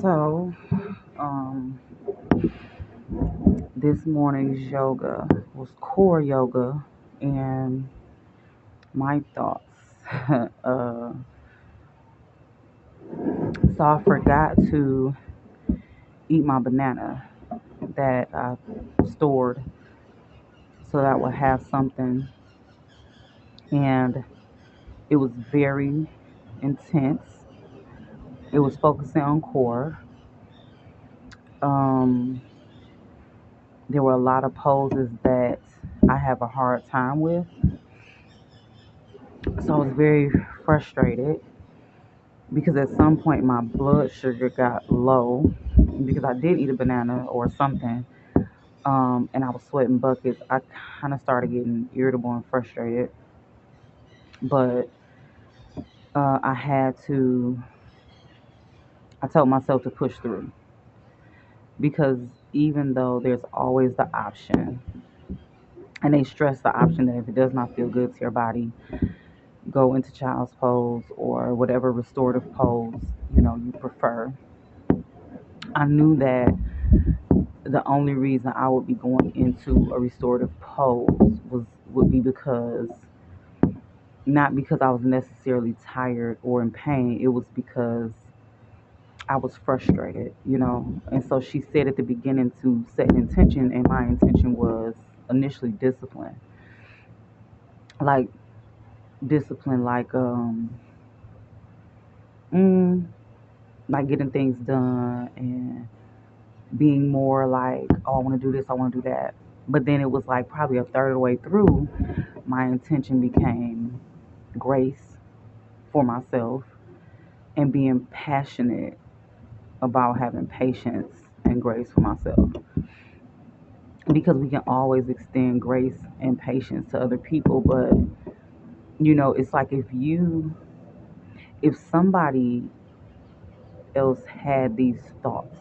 So, um, this morning's yoga was core yoga, and my thoughts. uh, so I forgot to eat my banana that I stored so that I would have something, and it was very intense. It was focusing on core. Um, there were a lot of poses that I have a hard time with, so I was very frustrated because at some point my blood sugar got low because I did eat a banana or something, and I was sweating buckets. I kind of started getting irritable and frustrated, but I had to. I told myself to push through because even though there's always the option, and they stress the option that if it does not feel good to your body, go into child's pose or whatever restorative pose you prefer. I knew that the only reason I would be going into a restorative pose would be because not because I was necessarily tired or in pain. It was because I was frustrated. And so she said at the beginning to set an intention, and my intention was initially discipline, like discipline, mm, like getting things done and being more like, oh, I want to do this, I want to do that. But then it was like probably a third of the way through, my intention became grace for myself and being passionate about having patience and grace for myself. Because we can always extend grace and patience to other people, but it's like if somebody else had these thoughts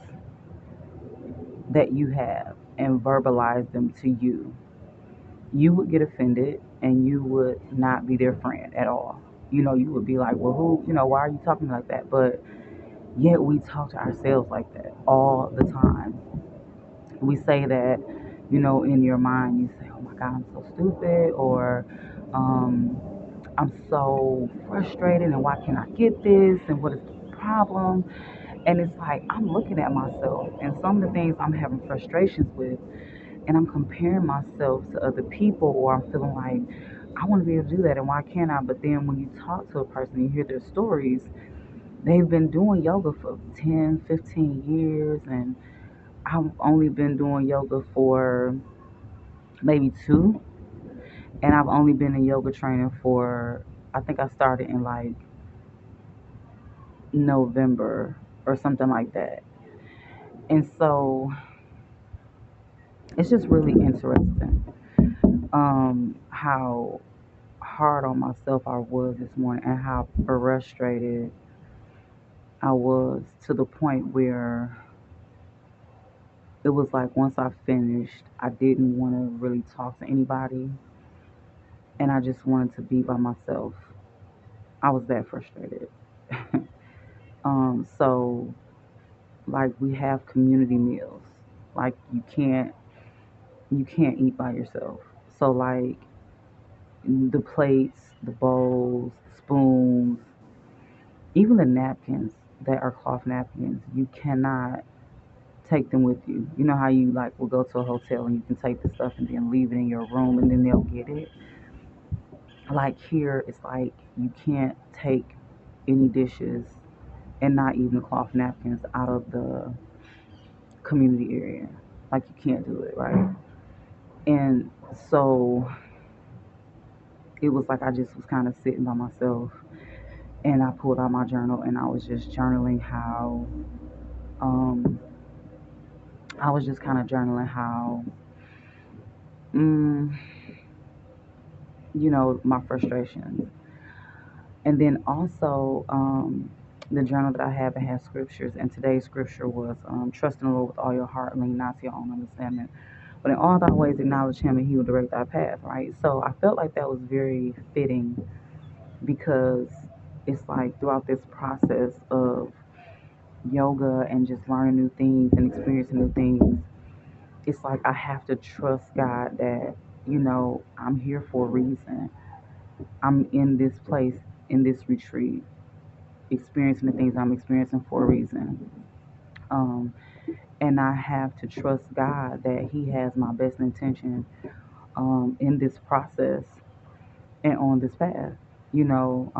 that you have and verbalize them to you, you would get offended and you would not be their friend at all. You would be like, well, why are you talking like that? But yet we talk to ourselves like that all the time. We say that, in your mind, you say, oh my God, I'm so stupid, or um, I'm so frustrated, and why can't I get this? And what is the problem? And it's like, I'm looking at myself and some of the things I'm having frustrations with, and I'm comparing myself to other people, or I'm feeling like I want to be able to do that, and why can't I? But then when you talk to a person, you hear their stories, they've been doing yoga for 10, 15 years, and I've only been doing yoga for maybe two, and I've only been in yoga training for, I think I started in like November or something like that. And so it's just really interesting how hard on myself I was this morning and how frustrated I was to the point where it was like once I finished, I didn't want to really talk to anybody and I just wanted to be by myself. I was that frustrated. So like we have community meals. Like you can't eat by yourself. So like the plates, the bowls, spoons, even the napkins that are cloth napkins, you cannot take them with you. You know how you like will go to a hotel and you can take the stuff and then leave it in your room and then they'll get it. Like here, it's like you can't take any dishes and not even the cloth napkins out of the community area. Like you can't do it, right? And so it was like I just was kind of sitting by myself and I pulled out my journal and I was just journaling how um I was just kind of journaling how mm, my frustrations. And then also, the journal that I have, it has scriptures, and today's scripture was trust in the Lord with all your heart and lean not to your own understanding. But in all thy ways acknowledge him and he will direct thy path, right? So I felt like that was very fitting because it's like throughout this process of yoga and just learning new things and experiencing new things, it's like I have to trust God that, I'm here for a reason. I'm in this place, in this retreat, experiencing the things I'm experiencing for a reason. Um, and I have to trust God that He has my best intention in this process and on this path, you know,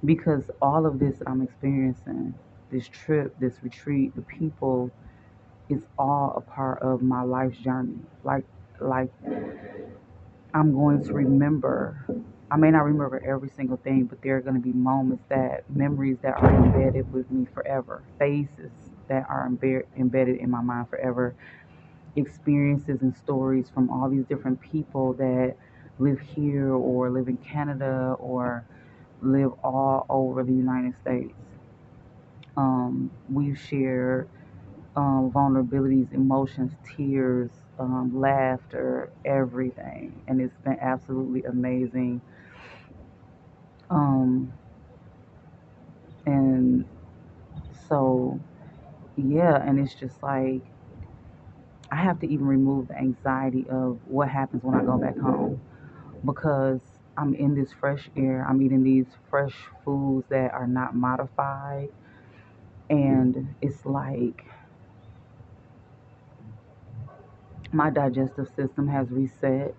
because all of this I'm experiencing, this trip, this retreat, the people, is all a part of my life's journey. Like I'm going to remember. I may not remember every single thing, but there are going to be moments memories that are embedded with me forever, faces that are embedded in my mind forever, experiences and stories from all these different people that live here or live in Canada or live all over the United States. We've shared vulnerabilities, emotions, tears, laughter, everything. And it's been absolutely amazing. Um, and so, yeah, and it's just like, I have to even remove the anxiety of what happens when I go back home because I'm in this fresh air. I'm eating these fresh foods that are not modified. And it's like my digestive system has reset.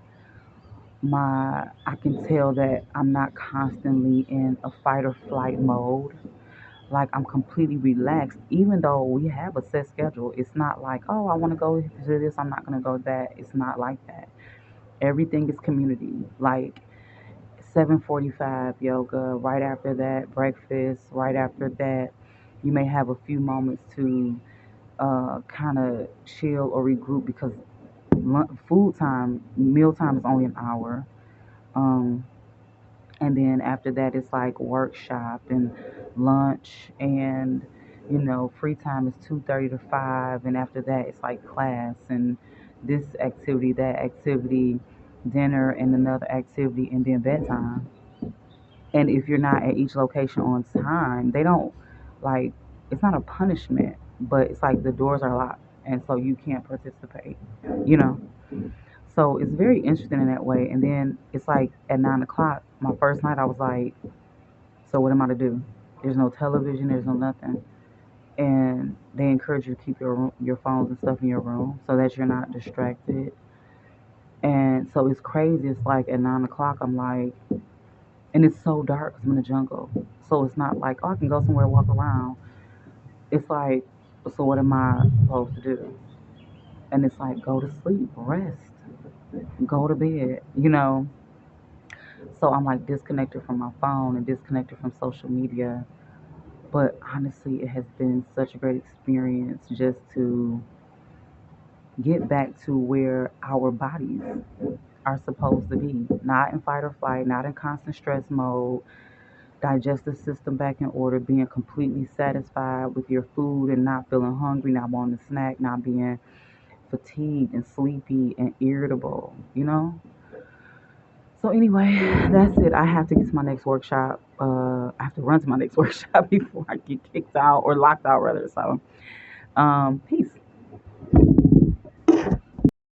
I can tell that I'm not constantly in a fight or flight mode. Like I'm completely relaxed, even though we have a set schedule. It's not like, oh, I want to go to this, I'm not going to go to that. It's not like that. Everything is community. Like 7:45 yoga, right after that breakfast, right after that you may have a few moments to kind of chill or regroup because food time, meal time is only an hour. Um, and then after that it's like workshop and lunch and free time is 2:30 to 5, and after that it's like class and this activity, that activity, dinner and another activity, and then bedtime. And if you're not at each location on time, they don't, like, it's not a punishment, but it's like the doors are locked and so you can't participate, you know. So it's very interesting in that way. And then it's like at 9 o'clock, my first night, I was like, so what am I to do? There's no television, there's no nothing. And they encourage you to keep your phones and stuff in your room so that you're not distracted. And so it's crazy. It's like at 9 o'clock, I'm like, and it's so dark 'cause I'm in the jungle. So it's not like, oh, I can go somewhere and walk around. It's like, so what am I supposed to do? And it's like, go to sleep, rest, go to bed, you know? So I'm like disconnected from my phone and disconnected from social media. But honestly, it has been such a great experience just to get back to where our bodies are supposed to be. Not in fight or flight, not in constant stress mode, digestive system back in order, being completely satisfied with your food and not feeling hungry, not wanting to snack, not being fatigued and sleepy and irritable, you know? So anyway, that's it. I have to get to my next workshop. I have to run to my next workshop before I get kicked out or locked out rather. So peace.